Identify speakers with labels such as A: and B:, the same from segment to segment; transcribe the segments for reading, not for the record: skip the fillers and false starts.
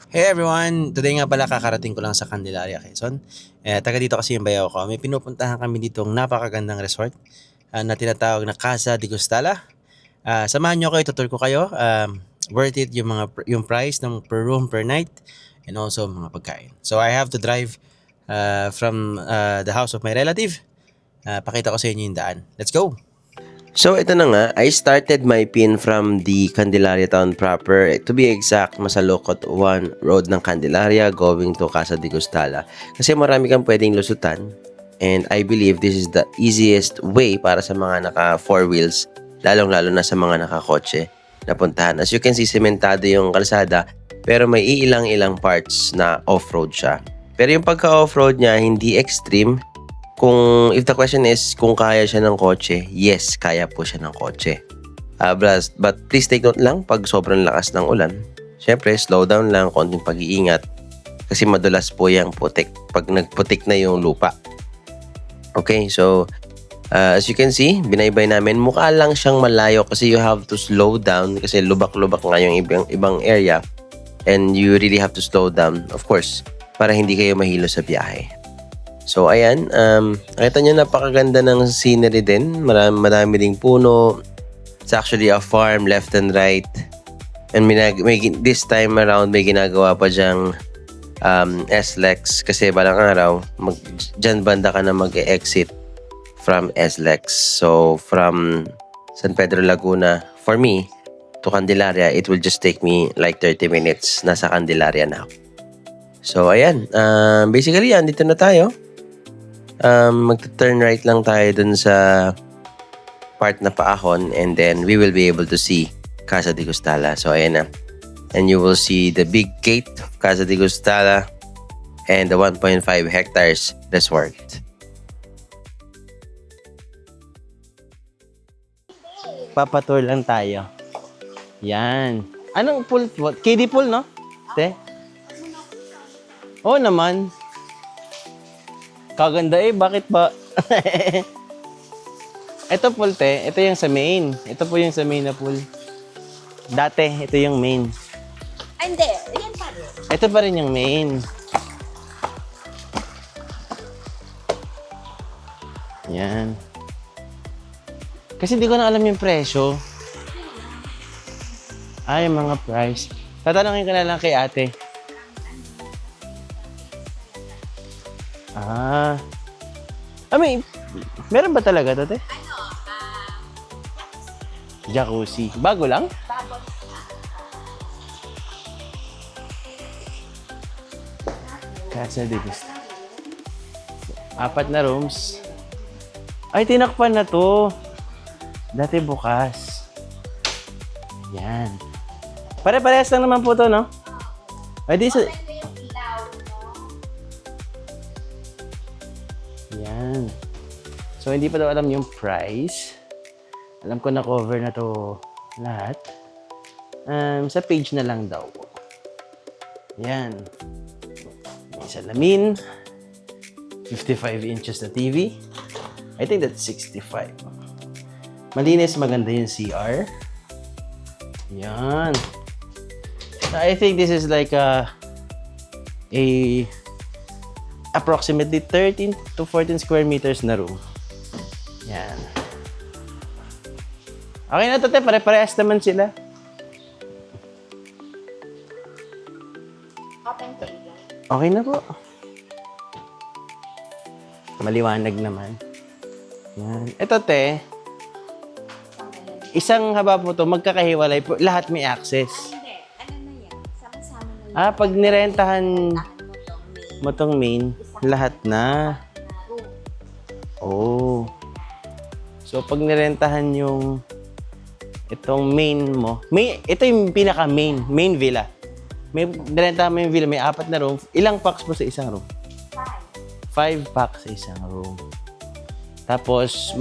A: Hey everyone! Today nga pala kakarating ko lang sa Candelaria, Quezon. Taga dito kasi yung bayaw ko. May pinupuntahan kami ditong napakagandang resort na tinatawag na Casa de Gustala. Samahan nyo ako, itutur ko kayo. Worth it yung yung price ng per room per night and also mga pagkain. So I have to drive from the house of my relative. Pakita ko sa inyo yung daan. Let's go!
B: So ito na nga, I started my pin from the Candelaria town proper. To be exact, Masalukot 1 road ng Candelaria going to Casa de Gustala. Kasi marami kang pwedeng lusutan. And I believe this is the easiest way para sa mga naka 4 wheels, lalong-lalo na sa mga nakakotse na puntahan. As you can see, sementado yung kalsada, pero may ilang-ilang parts na off-road siya. Pero yung pagka-off-road niya, hindi extreme. If the question is kung kaya siya ng kotse, yes, kaya po siya ng kotse. But please take note lang pag sobrang lakas ng ulan. Syempre, slow down lang, konting pag-iingat. Kasi madulas po yung putik pag nagputik na yung lupa. Okay, so as you can see, binaybay namin. Mukha lang siyang malayo kasi you have to slow down kasi lubak-lubak nga yung ibang area. And you really have to slow down, of course, para hindi kayo mahilo sa biyahe. So, ayan. Nakita nyo, napakaganda ng scenery din. Marami ding puno. It's actually a farm left and right. And this time around, may ginagawa pa dyang SLEX. Kasi balang araw, dyan banda ka na mag-exit from SLEX. So, from San Pedro Laguna, for me, to Candelaria, it will just take me like 30 minutes. Nasa Candelaria na ako. So, ayan. Basically, yan. Dito na tayo. Magta-turn right lang tayo dun sa part na paahon and then we will be able to see Casa de Gustala. So, ayan na. And you will see the big gate of Casa de Gustala and the 1.5 hectares resort.
C: Papatour lang tayo. Yan. Anong pool? Kiddie pool, no? Te? Oo naman. Kaganda bakit ba? Ito pool, te. Ito yung sa main. Ito po yung sa main na pool. Dati, ito yung main.
D: Hindi, yan pa rin.
C: Ito pa rin yung main. Yan. Kasi hindi ko na alam yung presyo. Ay, mga price. Tatanungin ko na lang kay ate. Meron ba talaga ito, te? Jacuzzi. Bago lang? Casa de Gustala. 4 na rooms. Ay, tinakpan na to. Dati bukas. Yan. Pare-parehas lang naman po to, no? Ay, di sa... Yan. So, hindi pa daw alam yung price. Alam ko na cover na to lahat. Sa page na lang daw. Yan. May salamin. 55 inches na TV. I think that's 65. Malinis, maganda yung CR. Yan. I think this is like a approximately 13 to 14 square meters na room. Yan. Okay na to, te. Pare-parehas naman sila.
D: Open table.
C: Okay na po. Maliwanag naman. Yan. Ito, te. Isang haba po to, magkakahiwalay po. Lahat may access.
D: Hindi, ano na yan? Sama-sama na yan.
C: Pag nirentahan
D: Tahan
C: mo tong main, lahat na.
D: room.
C: Oh. So, pag nirentahan yung itong main mo, ito yung main villa. Nirentahan mo yung villa, may 4 na room. Ilang packs mo sa isang room? 5 packs sa isang room. Tapos,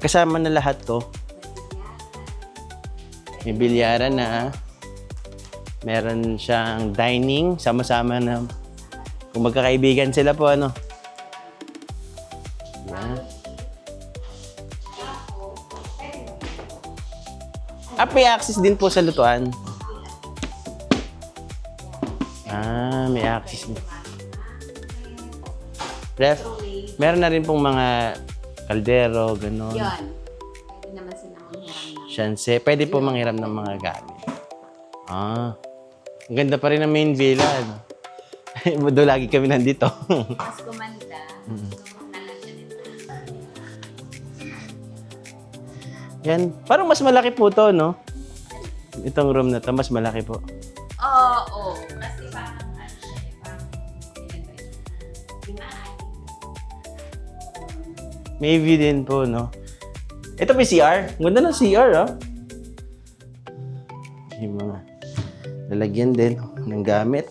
C: kasama na lahat to. May bilyaran na. Meron siyang dining. Sama-sama na. Kung magkakaibigan sila po, ano. Yan. May access din po sa lutuan. May access na. Ref, meron na rin pong mga kaldero, gano'n.
D: Yun. Pwede naman sila manghiram na.
C: Shanse. Pwede po manghiram ng mga gamit. Ang ganda pa rin ng main villa. Ano? Doon lagi kami nandito.
D: Mas gumanda. Nalagyan nito.
C: Yan. Parang mas malaki po to, no? Itong room na to, mas malaki po.
D: Oo. Kasi parang ano siya, parang ilan ba yun?
C: May view din po, no? Ito may CR. Ang ganda ng CR, oh. Yung mga lalagyan din ng gamit.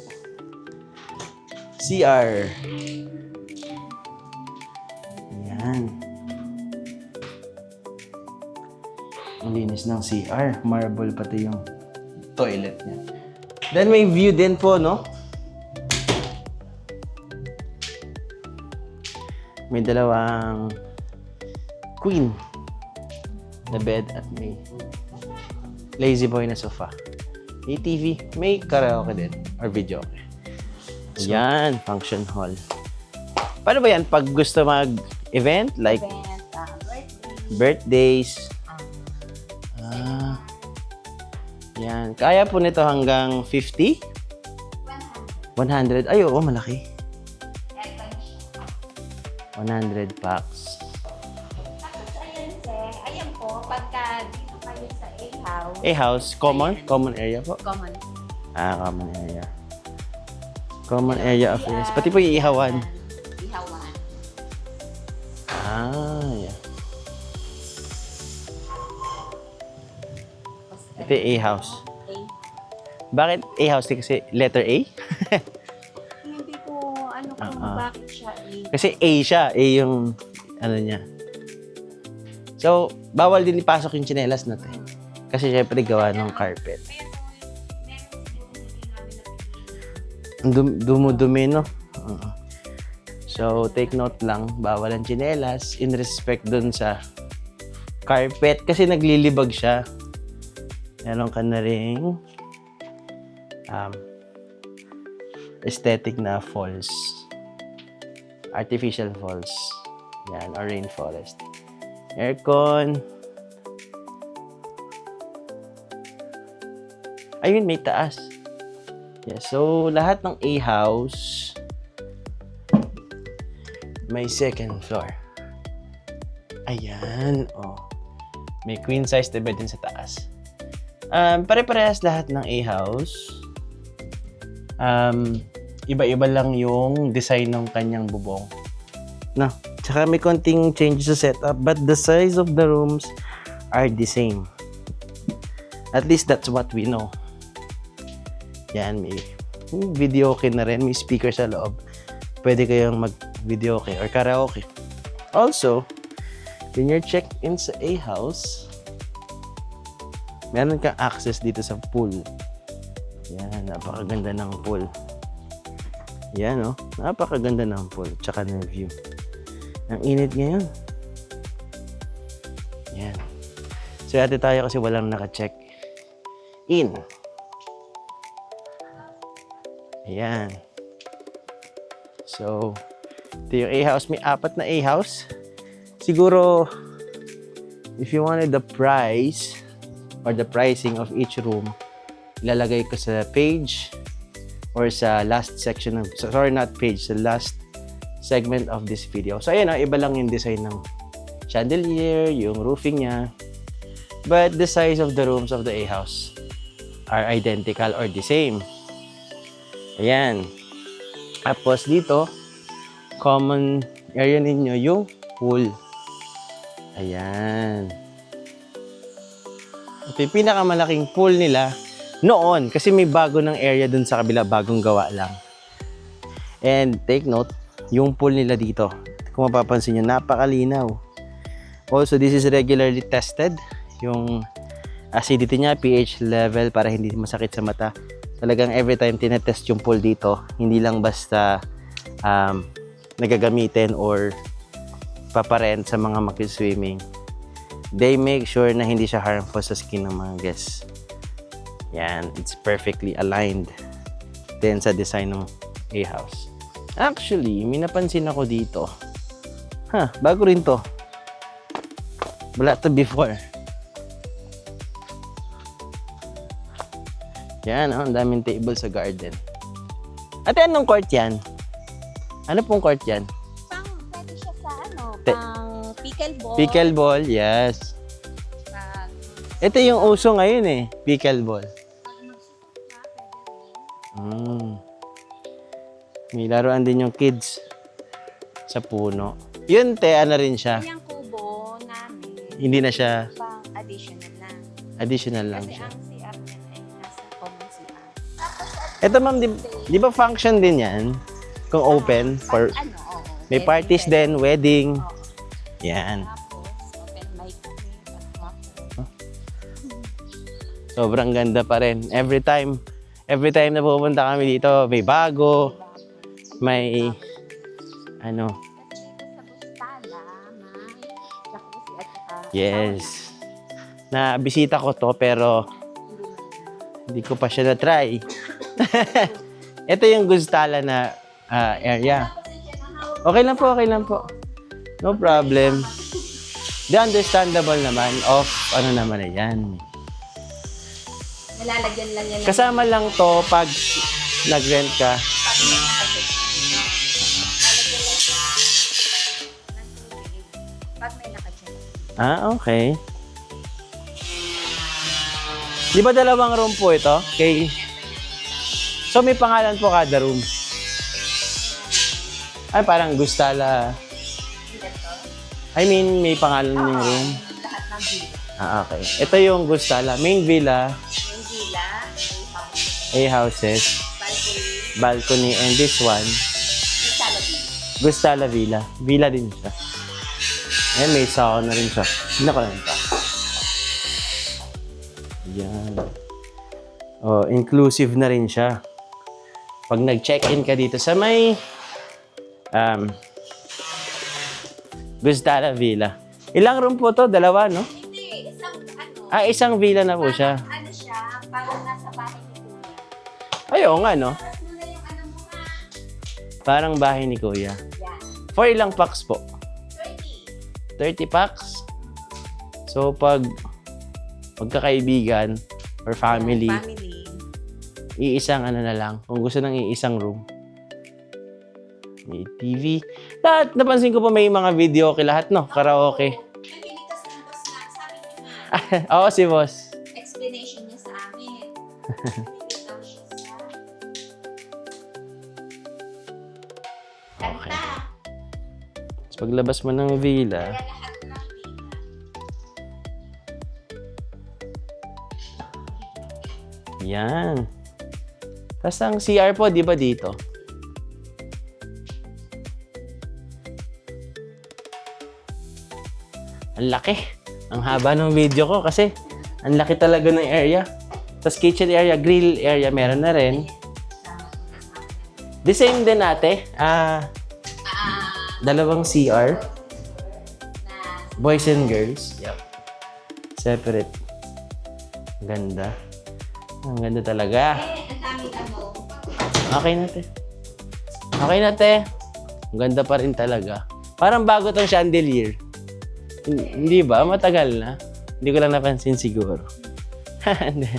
C: CR. Ayan. Ang linis ng CR. Marble pati yung toilet niya. Then may view din po, no? May dalawang queen na bed at may lazy boy na sofa. May TV. May karaoke din. Or video. Yan, function hall. Paano ba yan? Pag gusto mag-event, like
D: Event,
C: birthdays. Yan. Kaya po nito hanggang 50? 100. Ay, oo, malaki. 100 packs.
D: Tapos ayan po, pagka dito kayo sa A-house,
C: A-house, common area po.
D: common.
C: Common area. Common area of yes. Pati po yung ihawan.
D: Ihawan.
C: Yeah. Ito yung A-house.
D: Okay.
C: Bakit A-house? Kasi letter A?
D: Hindi ko ano kung bakit siya
C: Kasi A siya. A yung ano niya. So, bawal din ipasok yung tsinelas natin. Kasi syempre gawa ng carpet. Dumudumi, no? So, take note lang, bawal ang tsinelas in respect dun sa carpet kasi naglilibag siya. Meron ka na ring aesthetic na falls. Artificial falls. Yan, or rainforest. Aircon. Ayun, may taas. Yeah, so lahat ng A-house may second floor. Ayan, oh. May queen size na bed din sa taas. Pare-parehas lahat ng A-house. Iba-iba lang yung design ng kanyang bubong. No, tsaka may konting changes sa setup, but the size of the rooms are the same. At least that's what we know. Yan, may video okay na rin. May speaker sa loob. Pwede kayong mag-video okay or karaoke. Also, when you're checked in sa A-house, meron kang access dito sa pool. Yan, napakaganda ng pool. Yan, oh. Napakaganda ng pool. Tsaka ng view. Ang init ngayon. Yan. So, ate tayo kasi walang naka-check in. Ayan. So, ito yung A-house. May 4 na A-house. Siguro, if you wanted the price or the pricing of each room, ilalagay ko sa page or sa last section ng, sorry, not page, sa last segment of this video. So, ayan, iba lang yung design ng chandelier, yung roofing niya. But the size of the rooms of the A-house are identical or the same. Ayan. Tapos dito, common area ninyo yung pool. Ayan. Ito yung pinakamalaking pool nila noon. Kasi may bago ng area dun sa kabila. Bagong gawa lang. And take note, yung pool nila dito. Kung mapapansin nyo, napakalinaw. Also, this is regularly tested. Yung acidity niya, pH level, para hindi masakit sa mata. Talagang every time tinetest yung pool dito, hindi lang basta nagagamitin or paparent sa mga mag-swimming. They make sure na hindi siya harmful sa skin ng mga guests. Yan, it's perfectly aligned. din sa design ng A-house. Actually, may napansin ako dito. Bago rin to. Wala to before. Yan, ang daming table sa garden. Ate, anong court yan? Ano pong court yan?
D: Pwede siya sa
C: Te-
D: pang pickleball.
C: Pickleball, yes.
D: Pag,
C: Ito yung uso ngayon eh, pickleball.
D: pag magsusot ka, pwede rin.
C: May laruan din yung kids sa puno. Yun, te, ano rin siya.
D: Yung kubo namin,
C: Hindi na siya
D: pang additional lang.
C: additional lang
D: Kasi
C: siya.
D: ang CR niya ay nasa common CR. Tapos,
C: Ito ma'am, di ba function din yan? Kung open for
D: oo.
C: may parties din, wedding.
D: Oo.
C: Yan.
D: Tapos, open mic kami. Pag
C: Sobrang ganda pa rin. Every time na pupunta kami dito, may bago, may ano,
D: Kasi dito sa Bustala, may jacuzzi at saka
C: yes. Na bisita ko to pero hindi ko pa siya na-try. Ito yung Gustala na area. Okay lang po, okay lang po. No problem. The understandable naman of ano naman na yan.
D: Nalalagyan lang yan.
C: Kasama lang to pag nag-rent ka.
D: Pag may nakasip. Lalagyan lang siya ng tubig. Pag may nakasip.
C: Okay. Di ba dalawang room po ito? Okay. So may pangalan po kada room. Ay, parang Gustala. I mean, may pangalan yung room.
D: Lahat ng villa.
C: Okay. Ito yung Gustala. Main villa,
D: Yung villa, may house,
C: A-houses,
D: balcony,
C: balcony, and this one,
D: may salabi.
C: Gustala Villa. Villa din siya. Ayan, may sauna na rin siya. Hindi ko lang ito. Yan. Oh, inclusive na rin siya. Pag nag-check-in ka dito sa may Gustala Villa. Ilang room po to? Dalawa, no?
D: Hindi,
C: Isang villa na po siya.
D: Ano siya, parang nasa bahay ni Kuya.
C: Ay, oo nga, no?
D: Tapos mo na yung ano mo nga.
C: Parang bahay ni Kuya.
D: Yan.
C: For ilang packs po?
D: 30.
C: 30 packs. So, pag magkakaibigan or family,
D: Family.
C: iisang ano na lang. Kung gusto ng iisang room. May TV. Lahat, napansin ko pa may mga video okay lahat, no? Karaoke.
D: Nakinig kasi ng boss na, sabi niya nga,
C: Oo, si boss.
D: explanation niya sa amin. Nakinig daw siya sa...
C: Okay.
D: Kanta.
C: So, paglabas mo ng villa,
D: Kaya lahat ng villa.
C: yan. Tapos ang CR po, di ba dito? Ang laki. Ang haba ng video ko kasi ang laki talaga ng area. Tapos kitchen area, grill area, meron na rin. The same din ate. Dalawang CR.
D: Na
C: Boys and girls. Yep. Separate. Ganda. Ang ganda talaga.
D: ang daming ano.
C: Okay na, te. Okay na, te. Ang ganda pa rin talaga. Parang bago tong chandelier. Hindi ba? Matagal na. Hindi ko lang napansin siguro. Hindi.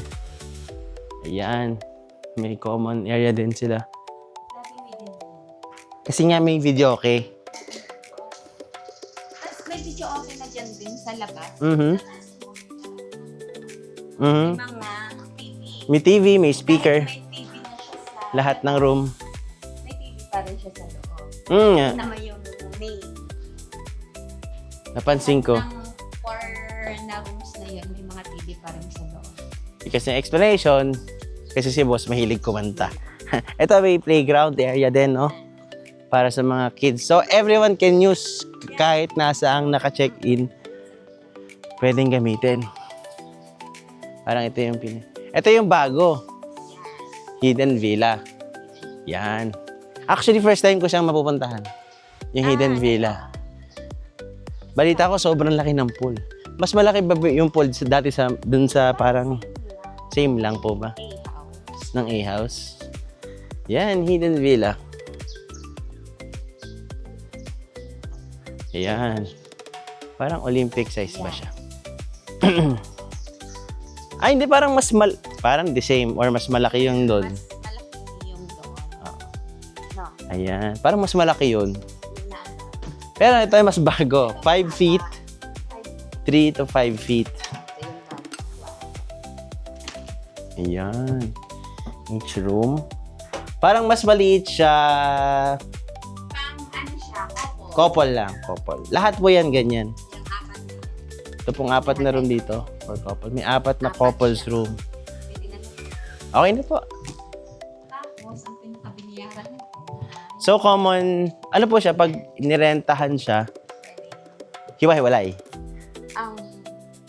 C: Ayan. May common area din sila.
D: Lagi may din.
C: Kasi nga may video, okay?
D: Tapos may video okay na dyan din sa labas.
C: Mhm. Mhm.
D: Mga TV.
C: May TV, may speaker.
D: Kahit may TV na siya sa...
C: Lahat ng room.
D: May TV pa rin siya sa loob.
C: Nga.
D: Naman yung main.
C: Napansin ko.
D: Ng 4 na rooms na yun, may mga TV pa rin sa loob.
C: Kasi explanation, kasi si boss mahilig kumanta. Ito may playground area din, no? Para sa mga kids. So, everyone can use kahit nasaang naka-check-in. Pwedeng gamitin. Parang ito yung ito yung bago. Hidden Villa. Yan. Actually, first time ko siyang mapupuntahan. Yung Hidden Villa. Balita ko, sobrang laki ng pool. Mas malaki ba yung pool dati dun sa parang same lang po ba?
D: A-house.
C: Ng A-house. Yan, hidden villa. Ayan. Parang Olympic size ba siya? Ay, hindi. Parang the same or mas malaki yung doon.
D: Mas malaki yung doon. No,
C: Ayan. Parang mas malaki yun.
D: yung na ano.
C: Pero ito ay mas bago. 5 feet. 3 to 5 feet.
D: Ito yung bago.
C: Ayan. Each room. Parang mas maliit siya.
D: Pang ano siya, couple.
C: Couple lang. Couple. Lahat po yan ganyan.
D: Yung apat na yun.
C: Ito pong 4 na room dito. For couple. May 4 na couples room.
D: Pwede na lang.
C: Okay na po.
D: Tapos, ang pinakabiniyaran mo.
C: So, common. Ano po siya? Pag nirentahan siya, hiwa-hiwalay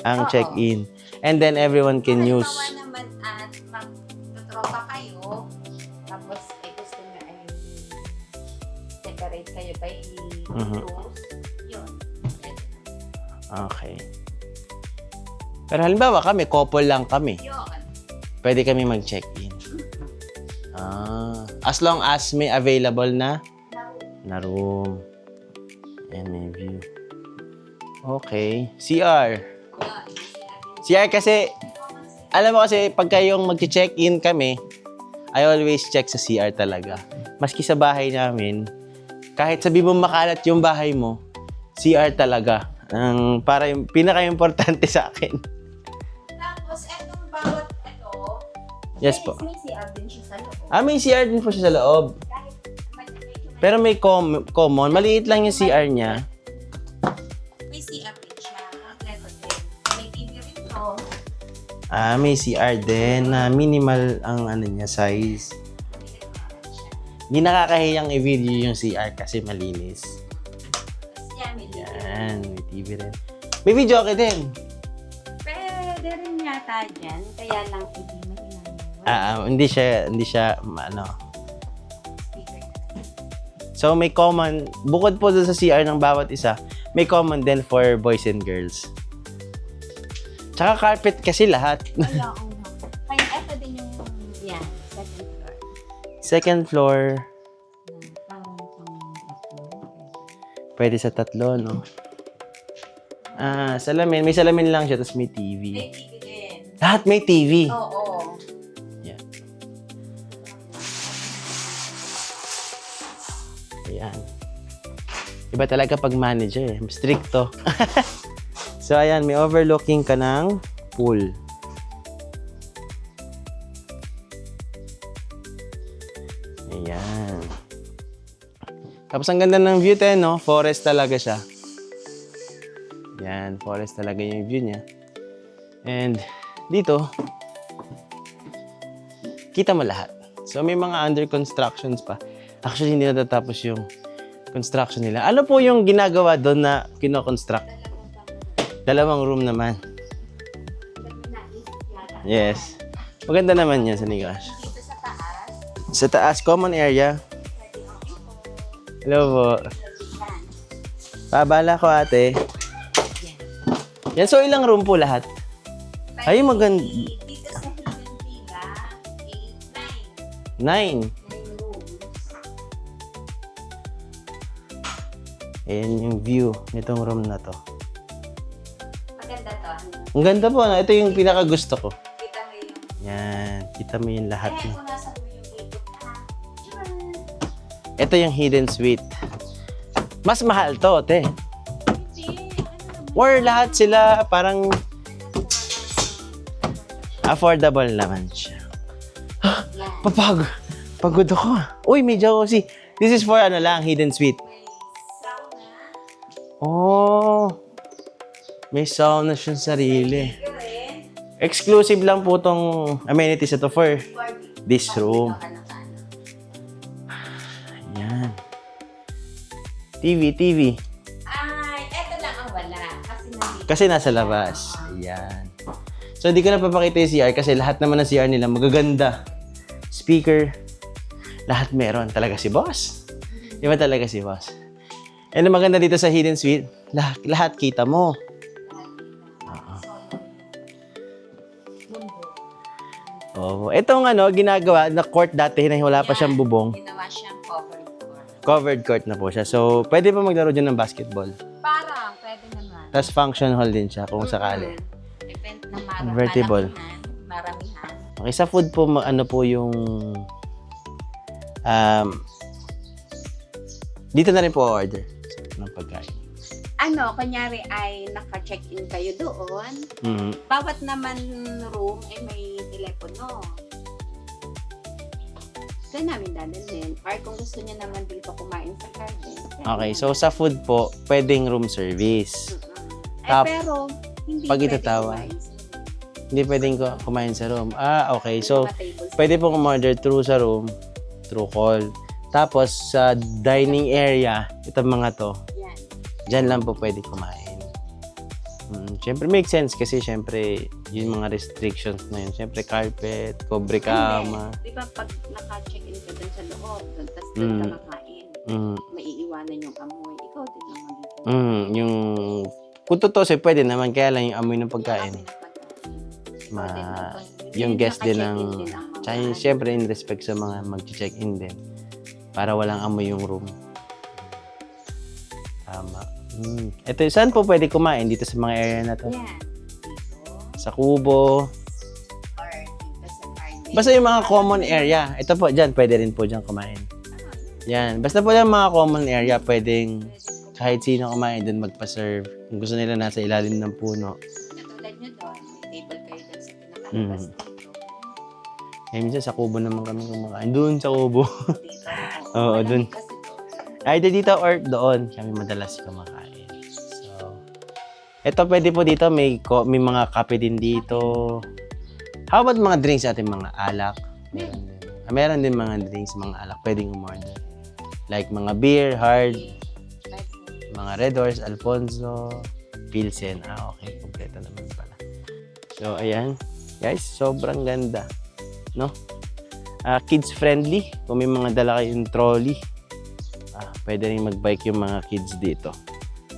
C: ang
D: Oo.
C: check-in. And then, everyone can use.
D: Halimbawa naman at magtutropa kayo, tapos gusto nyo ay separate kayo by
C: Mhm.
D: rooms, yun.
C: Okay. Pero halimbawa kami, couple lang kami.
D: Yun.
C: Pwede kami mag-check-in. As long as may available na room. And may view. Okay. CR. CR kasi, alam mo kasi, pagka yung mag-check-in kami, I always check sa CR talaga. Maski sa bahay namin, kahit sabi mo makalat yung bahay mo, CR talaga. Para yung pinaka-importante sa akin.
D: Tapos, etong bawat ito,
C: Yes po.
D: may CR din siya sa loob.
C: May CR din po siya sa loob.
D: Kahit medyo
C: Pero may common. Maliit lang yung CR niya.
D: may CR din siya. Kompleto din. May TV rin to.
C: May CR din na minimal ang ano niya, size. Hindi nakakahiyang i-video yung CR kasi malinis.
D: Tapos yan, may TV.
C: Yan, may TV rin. May video okay din.
D: Pwede rin yata dyan. Kaya lang, hindi mo
C: Hindi siya, ano.
D: speaker na.
C: So, may common, bukod po dun sa CR ng bawat isa, may common din for boys and girls. Tsaka carpet kasi lahat.
D: Kaya, kaya eto din yung, yan, second floor.
C: Second floor,
D: Parang pang
C: pwede sa 3, no? Salamin. May salamin lang siya, tapos may TV.
D: may TV din.
C: Lahat may TV.
D: Oo.
C: Yeah. Ayan. Iba talaga pag manager eh. Stricto. So, ayan. May overlooking ka ng pool. Ayan. Tapos, ang ganda ng view tayo, no? Forest talaga siya. Yan. Forest talaga yung view niya. And, dito, kita mo lahat. So, may mga under constructions pa. Actually, hindi natatapos yung construction nila. Ano po yung ginagawa doon na kino-construct? 2 room naman. Yes. Maganda naman yan sa Nigash.
D: Dito sa taas,
C: Sa taas, common area. Hello po.
D: yan.
C: Pabala ko ate. Yan, so ilang room po lahat? Ay, maganda.
D: Dito sa Hidden Villa, 8, 9.
C: 9.
D: 9 rooms.
C: Ayan yung view nitong room na to.
D: Maganda to.
C: Ang ganda po. No? Ito yung pinakagusto ko.
D: Kita mo yung...
C: Yan. Kita mo yung lahat.
D: Eh,
C: No?
D: kung nasa mo yung ikot ha. Diyan.
C: Ito yung hidden suite. Mas mahal to, te.
D: Hindi. Ano naman?
C: Or lahat sila parang affordable naman siya.
D: Yan.
C: Pagod ako. Uy, may jacuzzi. This is for ano lang, hidden suite.
D: May sauna.
C: Oh. May sauna siyang sarili.
D: Yun rin.
C: Exclusive lang po tong amenities ito for this room. Ayan. TV.
D: Ay, eto lang ang wala. Kasi nandito.
C: Kasi nasa labas. Ayan. So, hindi ko na papakita yung CR kasi lahat naman ng CR nila magaganda. Speaker. Lahat meron. Talaga si boss. Iba talaga si boss. And ang maganda dito sa hidden suite, lahat kita mo. Oh, itong ginagawa na court dati na wala pa siyang bubong.
D: Ginawa siyang covered court.
C: Covered court na po siya. So, pwede pa maglaro dyan ng basketball.
D: Parang, pwede naman.
C: Tapos function hall din siya kung sakali.
D: Depende na
C: Convertible.
D: maramihan.
C: Okay, sa food po, ano po yung... dito na rin po order ng pagkain.
D: Kunyari ay naka-check-in kayo doon.
C: Mhm.
D: Bawat naman room ay may telepono. Doon namin dadalhin. Or kung gusto niya naman dito kumain sa garden.
C: Okay, so sa food po, pwedeng room service.
D: Ay, pero hindi
C: pag
D: pwede
C: itatawa.
D: kumain sa room.
C: Hindi pwedeng kumain sa room. Okay. So,
D: Mga tables.
C: pwede pong umorder through sa room, through call. Tapos, sa dining area, itong mga to,
D: Yan.
C: dyan lang po pwede kumain. Siyempre, make sense kasi siyempre, yung mga restrictions na yun. Siyempre, carpet, kobre kama.
D: Di ba pag naka-check-in ka dun sa loob, tapos doon ka makain, maiiwanan yung amoy. Ikaw din ang magiging.
C: Yung, kung tutusin, pwede naman. Kaya lang yung amoy ng pagkain. Yung guest din ng... Tsaka siyempre, in respect sa mga mag-check-in din. Para walang amoy yung room. Tama. Ito, saan po pwede kumain? Dito sa mga area na to?
D: Yan. Dito.
C: Sa Kubo.
D: Or dito sa garden.
C: Basta yung mga common area. Ito po, dyan. Pwede rin po dyan kumain. Yan. Basta po yung mga common area, pwedeng kahit sino kumain doon magpa-serve. Kung gusto nila nasa ilalim ng puno.
D: Katulad nyo doon, may table kayo doon sa pinakalabas dito.
C: Eh, minsan sa Kubo naman kami kumakain. Doon sa Kubo.
D: Dito.
C: Oo, dun.
D: Kasi doon.
C: Either dito or doon kami madalas kumakain. So, ito pwede po dito. May mga kape din dito. How about mga drinks ating mga alak? Meron din mga drinks, mga alak. Pwedeng umorder. Like mga beer, hard, mga Red Horse, Alfonso, Pilsen. Okay. Kompleto naman pala. So, ayan. Guys, sobrang ganda. No? Kids friendly. Kung may mga dala kayong trolley, pwede rin mag-bike yung mga kids dito.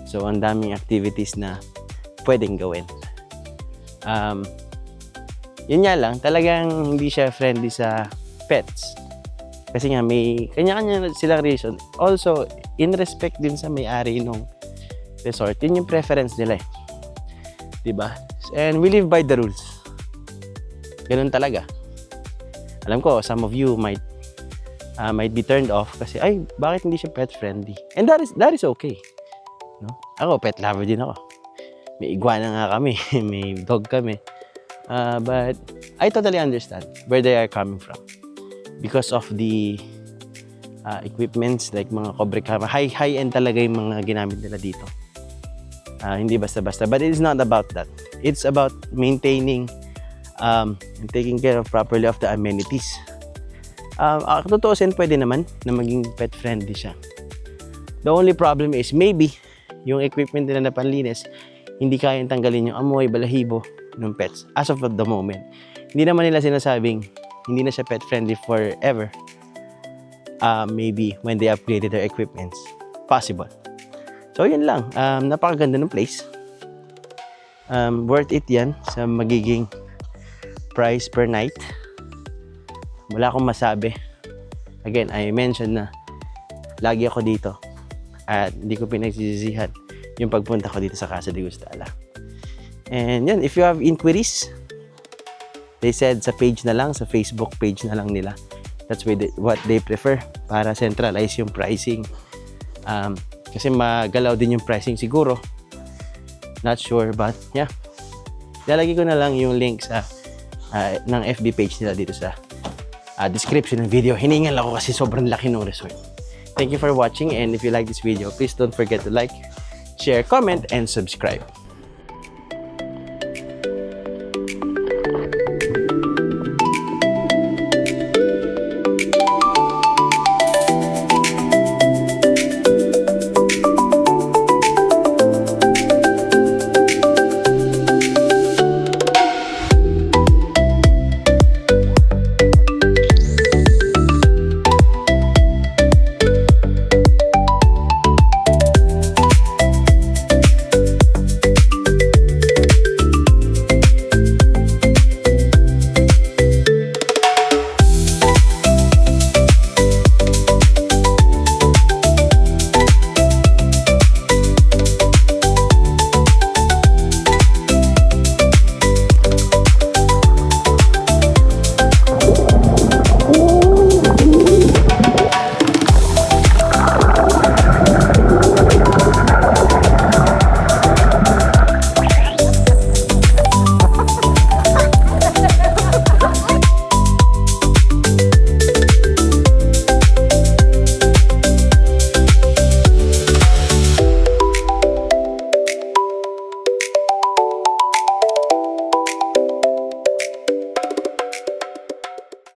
C: So, ang daming activities na pwedeng gawin. Yun nga lang, talagang hindi siya friendly sa pets. Kasi nga, may kanya-kanya silang reason. Also, in respect din sa may-ari ng resort, yun yung preference nila eh. Diba? And we live by the rules. Ganun talaga. Alam ko, some of you might be turned off kasi, ay, bakit hindi siya pet friendly? And that is okay. No? Ako, pet lover din ako. May iguana nga kami, may dog kami. But I totally understand where they are coming from. Because of the equipments, like mga kobre kama, high-end talaga yung mga ginamit nila dito. Hindi basta-basta. But it is not about that. It's about maintaining and taking care of properly of the amenities. Tutuusin, pwede naman na maging pet friendly siya. The only problem is maybe yung equipment nila na panlinis hindi kayang tanggalin yung amoy, balahibo ng pets as of the moment. Hindi naman nila sinasabing hindi na siya pet friendly forever. Maybe when they upgraded their equipments, possible. So yun lang, napakaganda ng place. Worth it yan sa magiging price per night. Wala akong masabi. Again, I mentioned na lagi ako dito at hindi ko pinagsisisihan yung pagpunta ko dito sa Casa de Gustala. And yan, if you have inquiries, they said sa page na lang, sa Facebook page na lang nila. That's what they prefer para centralize yung pricing. Kasi magalaw din yung pricing siguro. Not sure, but yeah. Lalagay ko na lang yung link sa ng FB page nila dito sa description ng video. Hiningal ako kasi sobrang laki ng resort. Thank you for watching, and if you like this video, please don't forget to like, share, comment, and subscribe.